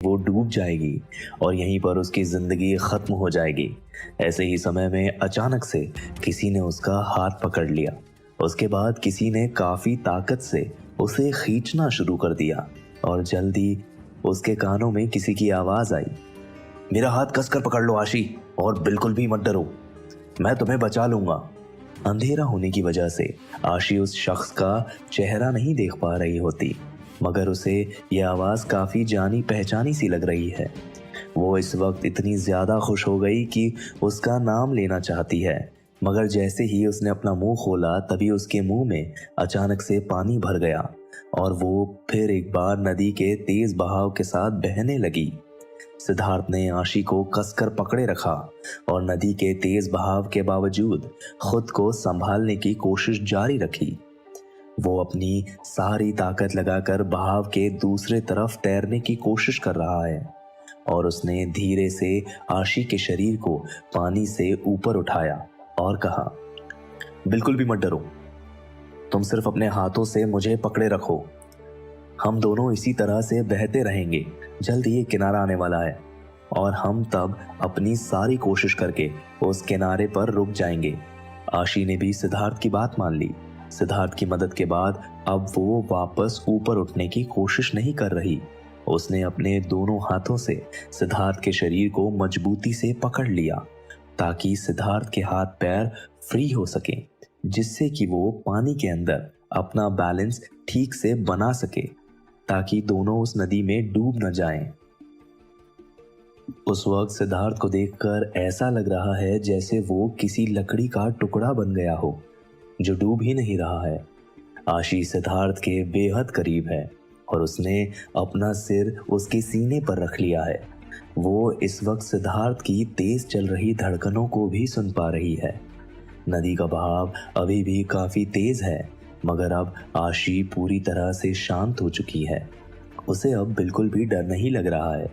वो डूब जाएगी और यहीं पर उसकी जिंदगी खत्म हो जाएगी। ऐसे ही समय में अचानक से किसी ने उसका हाथ पकड़ लिया। उसके बाद किसी ने काफी ताकत से उसे खींचना शुरू कर दिया और जल्दी उसके कानों में किसी की आवाज आई, मेरा हाथ कसकर पकड़ लो आशी, और बिल्कुल भी मत डरो, मैं तुम्हें बचा लूंगा। अंधेरा होने की वजह से आशी उस शख्स का चेहरा नहीं देख पा रही होती, मगर उसे यह आवाज काफी जानी पहचानी सी लग रही है। वो इस वक्त इतनी ज्यादा खुश हो गई कि उसका नाम लेना चाहती है, मगर जैसे ही उसने अपना मुंह खोला तभी उसके मुंह में अचानक से पानी भर गया और वो फिर एक बार नदी के तेज बहाव के साथ बहने लगी। सिद्धार्थ ने आशी को कसकर पकड़े रखा और नदी के तेज बहाव के बावजूद खुद को संभालने की कोशिश जारी रखी। वो अपनी सारी ताकत लगाकर बहाव के दूसरे तरफ तैरने की कोशिश कर रहा है और उसने धीरे से आशी के शरीर को पानी से ऊपर उठाया और कहा, बिल्कुल भी मत डरो, तुम सिर्फ अपने हाथों से मुझे पकड़े रखो, हम दोनों इसी तरह से बहते रहेंगे। जल्द ही एक किनारा आने वाला है और हम तब अपनी सारी कोशिश करके उस किनारे पर रुक जाएंगे। आशी ने भी सिद्धार्थ की बात मान ली। सिद्धार्थ की मदद के बाद अब वो वापस ऊपर उठने की कोशिश नहीं कर रही। उसने अपने दोनों हाथों से सिद्धार्थ के शरीर को मजबूती से पकड़ लिया ताकि सिद्धार्थ के हाथ पैर फ्री हो सके, जिससे कि वो पानी के अंदर अपना बैलेंस ठीक से बना सके ताकि दोनों उस नदी में डूब न जाएं। उस वक्त सिद्धार्थ को देखकर ऐसा लग रहा है जैसे वो किसी लकड़ी का टुकड़ा बन गया हो जो डूब ही नहीं रहा है। आशी सिद्धार्थ के बेहद करीब है और उसने अपना सिर उसके सीने पर रख लिया है। वो इस वक्त सिद्धार्थ की तेज चल रही धड़कनों को भी सुन पा रही है। नदी का बहाव अभी भी काफी तेज है, मगर अब आशी पूरी तरह से शांत हो चुकी है। उसे अब बिल्कुल भी डर नहीं लग रहा है।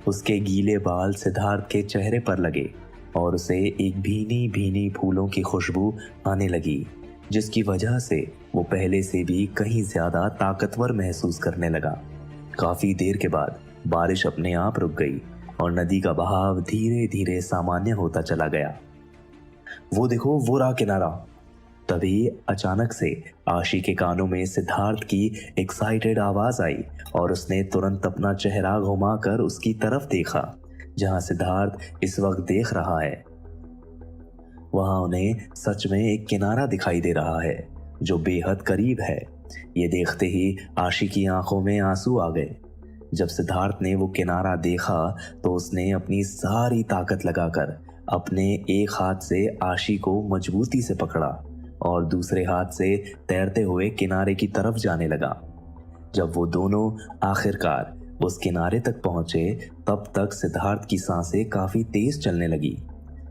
उसके गीले बाल सिद्धार्थ के चेहरे पर लगे और उसे एक भीनी भीनी फूलों की खुशबू आने लगी, जिसकी वजह से वो पहले से भी कहीं ज्यादा ताकतवर महसूस करने लगा। काफी देर के बाद बारिश अपने आप रुक गई और नदी का बहाव धीरे धीरे सामान्य होता चला गया। वो देखो, वो रहा किनारा। तभी अचानक से आशी के कानों में सिद्धार्थ की एक्साइटेड आवाज आई और उसने तुरंत अपना चेहरा घुमाकर उसकी तरफ देखा जहां सिद्धार्थ इस वक्त देख रहा है। वहां उन्हें सच में एक किनारा दिखाई दे रहा है जो बेहद करीब है। ये देखते ही आशी की आंखों में आंसू आ गए। जब सिद्धार्थ ने वो किनारा देखा तो उसने अपनी सारी ताकत लगाकर अपने एक हाथ से आशी को मजबूती से पकड़ा और दूसरे हाथ से तैरते हुए किनारे की तरफ जाने लगा। जब वो दोनों आखिरकार उस किनारे तक पहुंचे तब तक सिद्धार्थ की सांसें काफी तेज चलने लगी।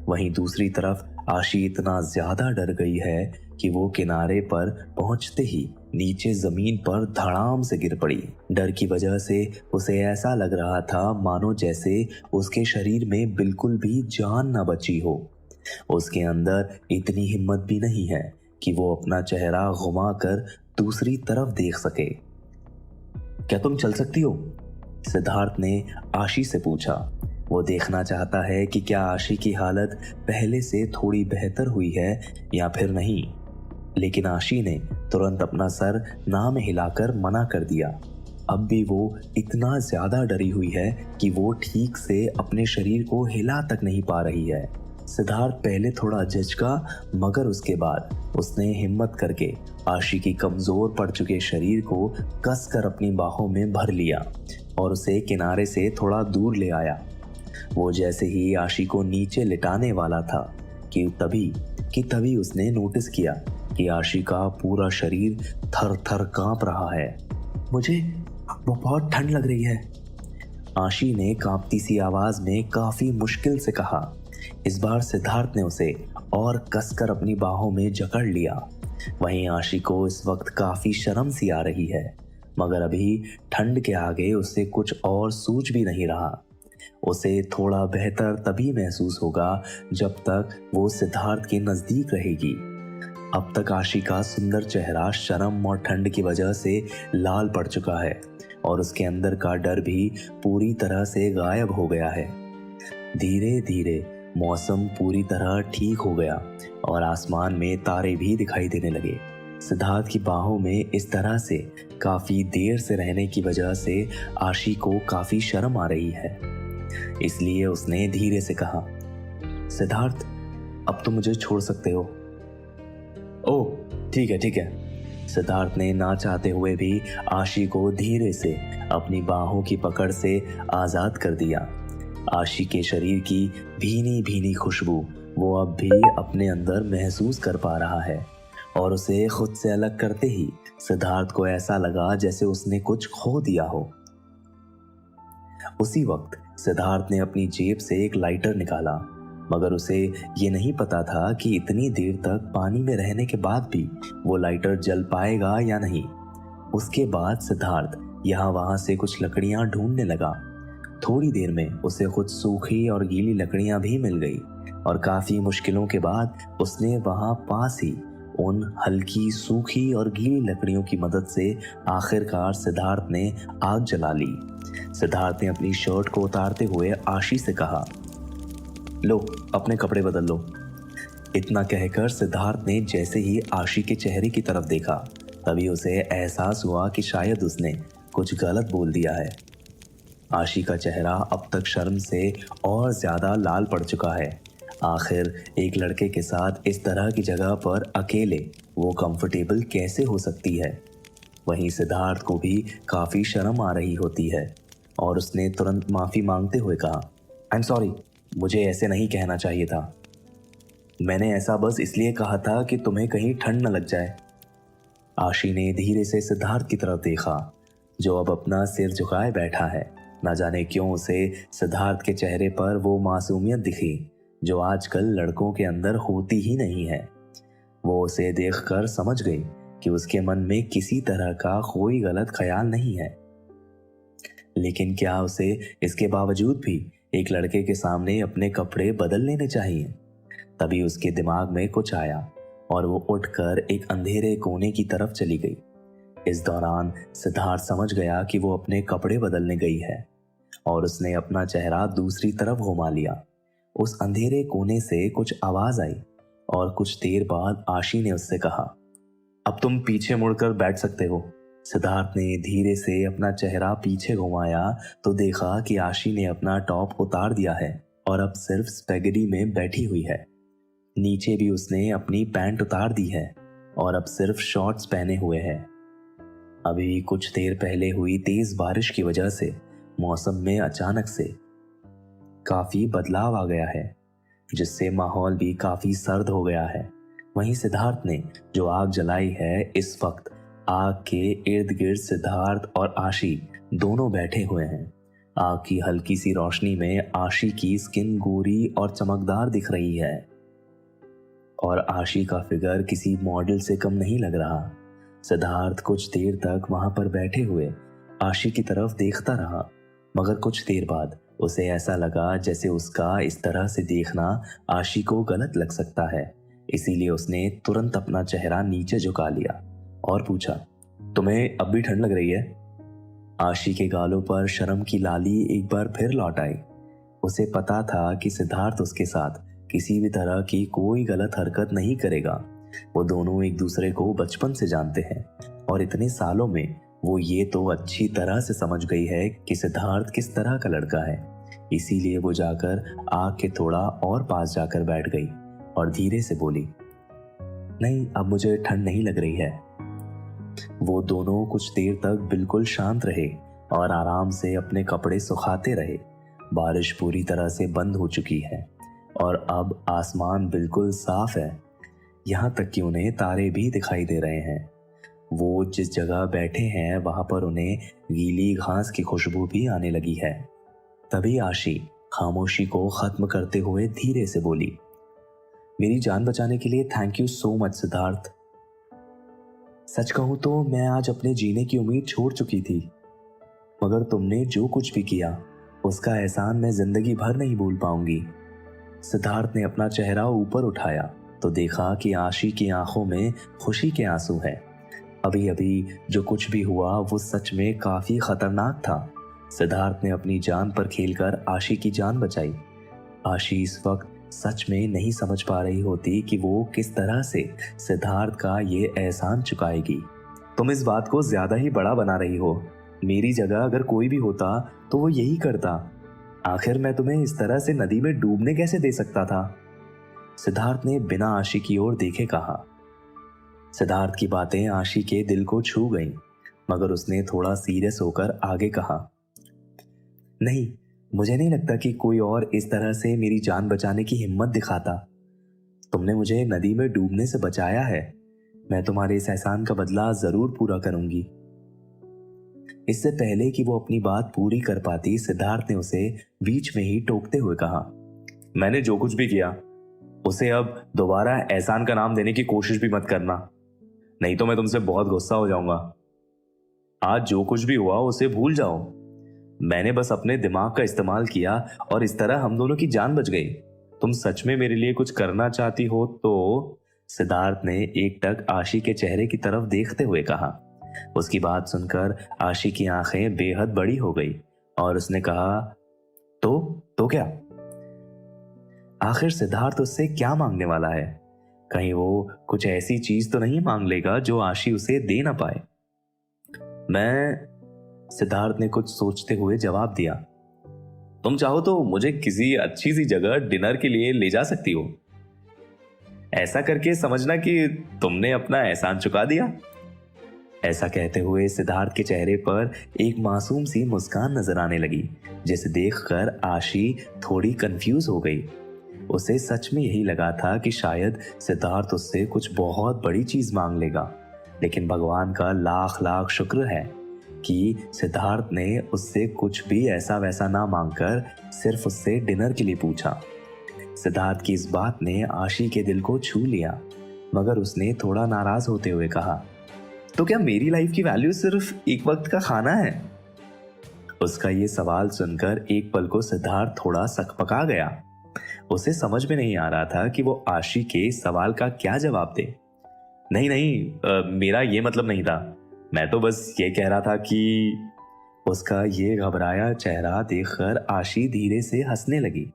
वहीं दूसरी तरफ आशी इतना ज्यादा डर गई है कि वो किनारे पर पहुंचते ही नीचे जमीन पर धड़ाम से गिर पड़ी। डर की वजह से उसे ऐसा लग रहा था मानो जैसे उसके शरीर में बिल्कुल भी जान न बची हो। उसके अंदर इतनी हिम्मत भी नहीं है कि वो अपना चेहरा घुमाकर दूसरी तरफ देख सके। क्या तुम चल सकती हो? सिद्धार्थ ने आशी से पूछा। वो देखना चाहता है कि क्या आशी की हालत पहले से थोड़ी बेहतर हुई है या फिर नहीं। लेकिन आशी ने तुरंत अपना सर ना में हिलाकर मना कर दिया। अब भी वो इतना ज्यादा डरी हुई है कि वो ठीक से अपने शरीर को हिला तक नहीं पा रही है। सिद्धार्थ पहले थोड़ा झिझका, मगर उसके बाद उसने हिम्मत करके आशी की कमजोर पड़ चुके शरीर को कसकर अपनी बाहों में भर लिया और उसे किनारे से थोड़ा दूर ले आया। वो जैसे ही आशी को नीचे लिटाने वाला था कि तभी उसने नोटिस किया कि आशी का पूरा शरीर थर थर कांप रहा है। मुझे बहुत ठंड लग रही है, आशी ने कांपती सी आवाज में काफी मुश्किल से कहा। इस बार सिद्धार्थ ने उसे और कसकर अपनी बाहों में जकड़ लिया। वहीं आशी को इस वक्त काफी शर्म सी आ रही है, मगर अभी ठंड के आगे उसे कुछ और सूझ भी नहीं रहा। उसे थोड़ा बेहतर तभी महसूस होगा जब तक वो सिद्धार्थ के नजदीक रहेगी। अब तक आशी का सुंदर चेहरा शर्म और ठंड की वजह से लाल पड़ चुका है और उसके अंदर का डर भी पूरी तरह से गायब हो गया है। धीरे धीरे मौसम पूरी तरह ठीक हो गया और आसमान में तारे भी दिखाई देने लगे। सिद्धार्थ की बाहों में इस तरह से काफी देर से रहने की वजह से आशी को काफी शर्म आ रही है। इसलिए उसने धीरे से कहा, सिद्धार्थ, अब तो मुझे छोड़ सकते हो। ओह, ठीक है ठीक है। सिद्धार्थ ने ना चाहते हुए भी आशी को धीरे से अपनी बाहों की पकड़ से आजाद कर दिया। आशी के शरीर की भीनी भीनी खुशबू वो अब भी अपने अंदर महसूस कर पा रहा है और उसे खुद से अलग करते ही सिद्धार्थ को ऐसा लगा जैसे उसने कुछ खो दिया हो। उसी वक्त सिद्धार्थ ने अपनी जेब से एक लाइटर निकाला, मगर उसे ये नहीं पता था कि इतनी देर तक पानी में रहने के बाद भी वो लाइटर जल पाएगा या नहीं। उसके बाद सिद्धार्थ यहाँ वहाँ से कुछ लकड़ियाँ ढूंढने लगा। थोड़ी देर में उसे कुछ सूखी और गीली लकड़ियाँ भी मिल गई और काफी मुश्किलों के बाद उसने वहाँ पास ही उन हल्की सूखी और गीली लकड़ियों की मदद से आखिरकार सिद्धार्थ ने आग जला ली। सिद्धार्थ ने अपनी शर्ट को उतारते हुए आशी से कहा, लो अपने कपड़े बदल लो। इतना कहकर सिद्धार्थ ने जैसे ही आशी के चेहरे की तरफ देखा तभी उसे एहसास हुआ कि शायद उसने कुछ गलत बोल दिया है। आशी का चेहरा अब तक शर्म से और ज्यादा लाल पड़ चुका है। आखिर एक लड़के के साथ इस तरह की जगह पर अकेले वो कंफर्टेबल कैसे हो सकती है। वहीं सिद्धार्थ को भी काफी शर्म आ रही होती है और उसने तुरंत माफी मांगते हुए कहा, आई एम सॉरी, मुझे ऐसे नहीं कहना चाहिए था। मैंने ऐसा बस इसलिए कहा था कि तुम्हें कहीं ठंड न लग जाए। आशी ने धीरे से सिद्धार्थ की तरफ देखा, जो अब अपना सिर झुकाए बैठा है। न जाने क्यों उसे सिद्धार्थ के चेहरे पर वो मासूमियत दिखी जो आजकल लड़कों के अंदर होती ही नहीं है। वो उसे देखकर समझ गई कि उसके मन में किसी तरह का कोई गलत ख्याल नहीं है। लेकिन क्या उसे इसके बावजूद भी एक लड़के के सामने अपने कपड़े बदल लेने चाहिए? तभी उसके दिमाग में कुछ आया और वो उठकर एक अंधेरे कोने की तरफ चली गई। इस दौरान सिद्धार्थ समझ गया कि वो अपने कपड़े बदलने गई है और उसने अपना चेहरा दूसरी तरफ घुमा लिया। उस अंधेरे कोने से कुछ आवाज आई और कुछ देर बाद आशी ने उससे कहा, अब तुम पीछे मुड़कर बैठ सकते हो। सिद्धार्थ ने धीरे से अपना चेहरा पीछे घुमाया तो देखा कि आशी ने अपना टॉप उतार दिया है और अब सिर्फ स्पेगेटी में बैठी हुई है। नीचे भी उसने अपनी पैंट उतार दी है और अब सिर्फ शॉर्ट्स पहने हुए है। अभी कुछ देर पहले हुई तेज बारिश की वजह से मौसम में अचानक से काफी बदलाव आ गया है, जिससे माहौल भी काफी सर्द हो गया है। वहीं सिद्धार्थ ने जो आग जलाई है, इस वक्त आग के इर्द गिर्द सिद्धार्थ और आशी दोनों बैठे हुए हैं। आग की हल्की सी रोशनी में आशी की स्किन गोरी और चमकदार दिख रही है और आशी का फिगर किसी मॉडल से कम नहीं लग रहा। सिद्धार्थ कुछ देर तक वहां पर बैठे हुए आशी की तरफ देखता रहा, मगर कुछ देर बाद उसे ऐसा लगा जैसे उसका इस तरह से देखना आशी को गलत लग सकता है। इसीलिए उसने तुरंत अपना चेहरा नीचे झुका लिया और पूछा, तुम्हें अब भी ठंड लग रही है? आशी के गालों पर शर्म की लाली एक बार फिर लौट आई। उसे पता था कि सिद्धार्थ उसके साथ किसी भी तरह की कोई गलत हरकत नहीं करेगा। वो दोनों एक दूसरे को बचपन से जानते हैं और इतने सालों में वो ये तो अच्छी तरह से समझ गई है कि सिद्धार्थ किस तरह का लड़का है। इसीलिए वो जाकर आग के थोड़ा और पास जाकर बैठ गई और धीरे से बोली, नहीं, अब मुझे ठंड नहीं लग रही है। वो दोनों कुछ देर तक बिल्कुल शांत रहे और आराम से अपने कपड़े सुखाते रहे। बारिश पूरी तरह से बंद हो चुकी है और अब आसमान बिल्कुल साफ है। यहाँ तक कि उन्हें तारे भी दिखाई दे रहे हैं। वो जिस जगह बैठे हैं वहां पर उन्हें गीली घास की खुशबू भी आने लगी है। तभी आशी खामोशी को खत्म करते हुए धीरे से बोली, मेरी जान बचाने के लिए thank you so much Siddharth. सच कहूं तो मैं आज अपने जीने की उम्मीद छोड़ चुकी थी, मगर तुमने जो कुछ भी किया उसका एहसान मैं जिंदगी भर नहीं भूल पाऊंगी। सिद्धार्थ ने अपना चेहरा ऊपर उठाया तो देखा कि आशी की आंखों में खुशी के आंसू हैं। अभी अभी जो कुछ भी हुआ वो सच में काफी खतरनाक था। सिद्धार्थ ने अपनी जान पर खेलकर आशी की जान बचाई। आशी इस वक्त सच में नहीं समझ पा रही होती कि वो किस तरह से सिद्धार्थ का ये एहसान चुकाएगी। तुम इस बात को ज्यादा ही बड़ा बना रही हो। मेरी जगह अगर कोई भी होता तो वो यही करता। आखिर मैं तुम्हें इस तरह से नदी में डूबने कैसे दे सकता था? सिद्धार्थ ने बिना आशी की ओर देखे कहा। सिद्धार्थ की बातें आशी के दिल को छू गईं, मगर उसने थोड़ा सीरियस होकर आगे कहा, नहीं, मुझे नहीं लगता कि कोई और इस तरह से मेरी जान बचाने की हिम्मत दिखाता। तुमने मुझे नदी में डूबने से बचाया है। मैं तुम्हारे इस एहसान का बदला जरूर पूरा करूंगी। इससे पहले कि वो अपनी बात पूरी कर पाती, सिद्धार्थ ने उसे बीच में ही टोकते हुए कहा, मैंने जो कुछ भी किया उसे अब दोबारा एहसान का नाम देने की कोशिश भी मत करना, नहीं तो मैं तुमसे बहुत गुस्सा हो जाऊंगा। आज जो कुछ भी हुआ उसे भूल जाओ। मैंने बस अपने दिमाग का इस्तेमाल किया और इस तरह हम दोनों की जान बच गई। तुम सच में मेरे लिए कुछ करना चाहती हो तो? सिद्धार्थ ने एकटक आशी के चेहरे की तरफ देखते हुए कहा। उसकी बात सुनकर आशी की आंखें बेहद बड़ी हो गई और उसने कहा, तो क्या? आखिर सिद्धार्थ उससे क्या मांगने वाला है? कहीं वो कुछ ऐसी चीज तो नहीं मांग लेगा जो आशी उसे दे ना पाए। सिद्धार्थ ने कुछ सोचते हुए जवाब दिया, तुम चाहो तो मुझे किसी अच्छी सी जगह डिनर के लिए ले जा सकती हो। ऐसा करके समझना कि तुमने अपना एहसान चुका दिया। ऐसा कहते हुए सिद्धार्थ के चेहरे पर एक मासूम सी मुस्कान नजर आने लगी, जिसे देखकर आशी थोड़ी कंफ्यूज हो गई। उसे सच में यही लगा था कि शायद सिद्धार्थ उससे कुछ बहुत बड़ी चीज मांग लेगा, लेकिन भगवान का लाख लाख शुक्र है कि सिद्धार्थ ने उससे कुछ भी ऐसा वैसा ना मांगकर सिर्फ उससे डिनर के लिए पूछा। सिद्धार्थ की इस बात ने आशी के दिल को छू लिया, मगर उसने थोड़ा नाराज होते हुए कहा, तो क्या मेरी लाइफ की वैल्यू सिर्फ एक वक्त का खाना है? उसका ये सवाल सुनकर एक पल को सिद्धार्थ थोड़ा सकपका गया। उसे समझ में नहीं आ रहा था कि वो आशी के सवाल का क्या जवाब दे। नहीं, मेरा ये मतलब नहीं था। मैं तो बस ये कह रहा था कि उसका ये घबराया चेहरा देखकर आशी धीरे से हंसने लगी।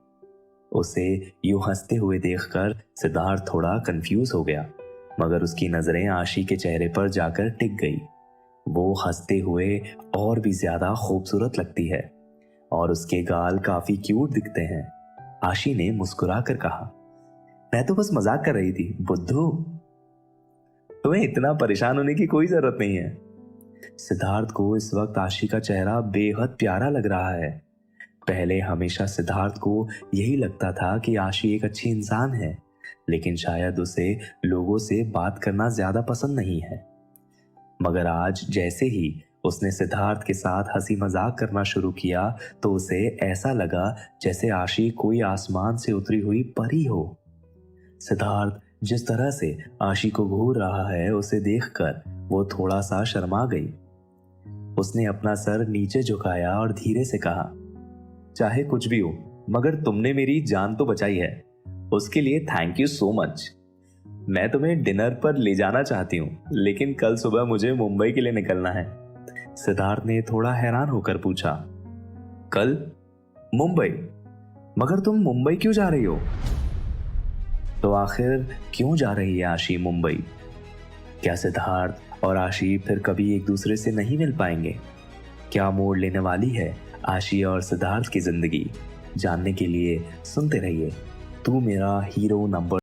उसे यूं हंसते हुए देखकर सिद्धार्थ थोड़ा कंफ्यूज हो गया, मगर उसकी नजरें आशी के चेहरे पर जाकर टिक गई। वो हंसते हुए और भी ज्यादा खूबसूरत लगती है और उसके गाल काफी क्यूट दिखते हैं। आशी ने मुस्कुरा कर कहा, मैं तो बस मजाक कर रही थी बुद्धू, तुम्हें इतना परेशान होने की कोई जरूरत नहीं है। सिद्धार्थ को इस वक्त आशी का चेहरा बेहद प्यारा लग रहा है। पहले हमेशा सिद्धार्थ को यही लगता था कि आशी एक अच्छी इंसान है, लेकिन शायद उसे लोगों से बात करना ज्यादा पसंद नहीं है। मगर आज जैसे ही उसने सिद्धार्थ के साथ हंसी मजाक करना शुरू किया तो उसे ऐसा लगा जैसे आशी कोई आसमान से उतरी हुई परी हो। सिद्धार्थ जिस तरह से आशी को घूर रहा है उसे देखकर वो थोड़ा सा शर्मा गई। उसने अपना सर नीचे झुकाया और धीरे से कहा, चाहे कुछ भी हो, मगर तुमने मेरी जान तो बचाई है, उसके लिए थैंक यू सो मच। मैं तुम्हें डिनर पर ले जाना चाहती हूँ, लेकिन कल सुबह मुझे मुंबई के लिए निकलना है। सिद्धार्थ ने थोड़ा हैरान होकर पूछा, कल मुंबई? मगर तुम मुंबई क्यों जा रही हो? तो आखिर क्यों जा रही है आशी मुंबई? क्या सिद्धार्थ और आशी फिर कभी एक दूसरे से नहीं मिल पाएंगे? क्या मोड़ लेने वाली है आशी और सिद्धार्थ की जिंदगी? जानने के लिए सुनते रहिए तू मेरा हीरो नंबर